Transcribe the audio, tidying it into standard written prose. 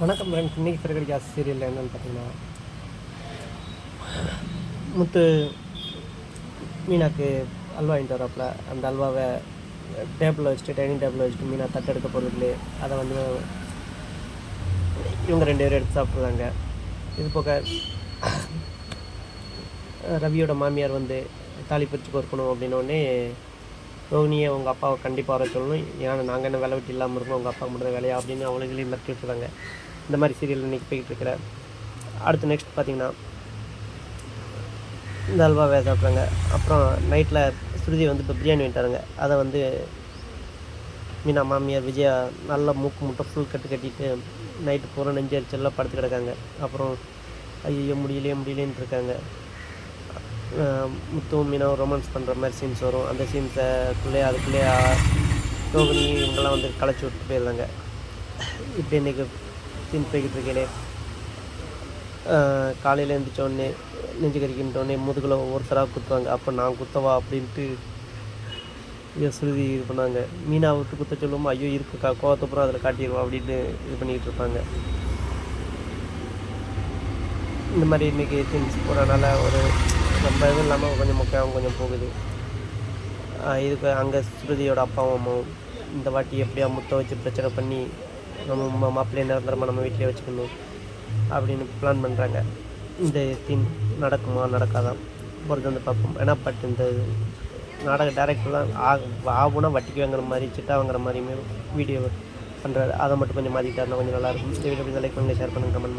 வணக்கம் ஃப்ரெண்ட்ஸ். இன்றைக்கி சிறகடி கேஸ் சீரியலில் என்னென்னு பார்த்தீங்கன்னா, முத்து மீனாக்கு அல்வா வாங்கிட்டு வரப்பல அந்த அல்வாவை டேபிளில் வச்சுட்டு டைனிங் டேபிளில் வச்சுட்டு மீனா தட்டெடுக்க போகிறதுலே அதை வந்து இவங்க 2 பேரும் எடுத்து சாப்பிட்றாங்க. இது போக ரவியோட மாமியார் வந்து தாலி பிரித்து கொடுக்கணும் அப்படின்னோடனே ரோகிணியை உங்கள் அப்பாவை கண்டிப்பாக வர சொல்லணும், ஏன்னா நாங்கள் என்ன வேலை வெட்டி இல்லாமல் இருக்கணும், உங்கள் அப்பா மட்டும் வேலையா அப்படின்னு அவங்களையும் மிரட்டி விட்டுருக்காங்க. இந்த மாதிரி சீரியல் இன்றைக்கி போய்கிட்டு இருக்கிற. அடுத்து நெக்ஸ்ட் பார்த்திங்கன்னா, இந்த அல்வாவை சாப்பிட்றாங்க. அப்புறம் நைட்டில் ஸ்ருதி வந்து இப்போ பிரியாணி வாங்கிட்டாருங்க. அதை வந்து மீனா மாமியார் விஜயா நல்லா மூக்கு முட்டை ஃபுல் கட்டிட்டு நைட்டு பூரா நெஞ்சரிச்செல்லாம் படுத்து கிடக்காங்க. அப்புறம் ஐயோ முடியலேன்னு இருக்காங்க. முத்துவும் மீனாவும் ரொமான்ஸ் பண்ணுற மாதிரி சீன்ஸ் வரும். அந்த சீன்ஸுக்குள்ளே ரோகிணி இவங்கெல்லாம் வந்து களைச்சி விட்டு போயிருந்தாங்க. இப்படி இன்றைக்கி சீன் போய்கிட்டு இருக்கையிலே காலையில் எழுந்திரிச்சோடனே நெஞ்சு கறிக்கின்றோடனே முதுகில் ஒவ்வொருத்தராக குத்துவாங்க. அப்போ நான் குத்தவா அப்படின்ட்டு ஸ்ருதி இது பண்ணாங்க. மீனா விட்டு குத்த சொல்லுவோம், ஐயோ இருக்குக்கா கோவத்தப்புறம் அதில் காட்டிடுவோம் அப்படின்னு இது பண்ணிக்கிட்டு இருப்பாங்க. இந்த மாதிரி இன்றைக்கி சீன்ஸ் போகிறனால ஒரு ரொம்ப இதுவும் இல்லாமல் கொஞ்சம் முக்கியம் கொஞ்சம் போகுது. இதுக்கு அங்கே ஸ்ருதியோட அப்பாவும் அம்மாவும் இந்த வாட்டி எப்படியா முத்த வச்சு பிரச்சனை பண்ணி நம்ம மாப்பிள்ளையை நிரந்தரமாக நம்ம வீட்டிலே வச்சுக்கணும் அப்படின்னு பிளான் பண்ணுறாங்க. இந்த சீன் நடக்குமா நடக்காதான் பொறுத்து வந்து பார்ப்போம். ஏன்னா பட் இந்த நாடக டைரக்டர் தான் ஆகுனா வட்டிக்கு வாங்குற மாதிரி சிட்டா வாங்குற மாதிரியுமே வீடியோ பண்ணுறாரு. அதை மட்டும் கொஞ்சம் மாற்றிட்டாருன்னா கொஞ்சம் நல்லாயிருக்கும். இந்த வீடியோ லைக் பண்ணுங்கள், ஷேர் பண்ணுங்கள், கமெண்ட் பண்ணுங்கள்.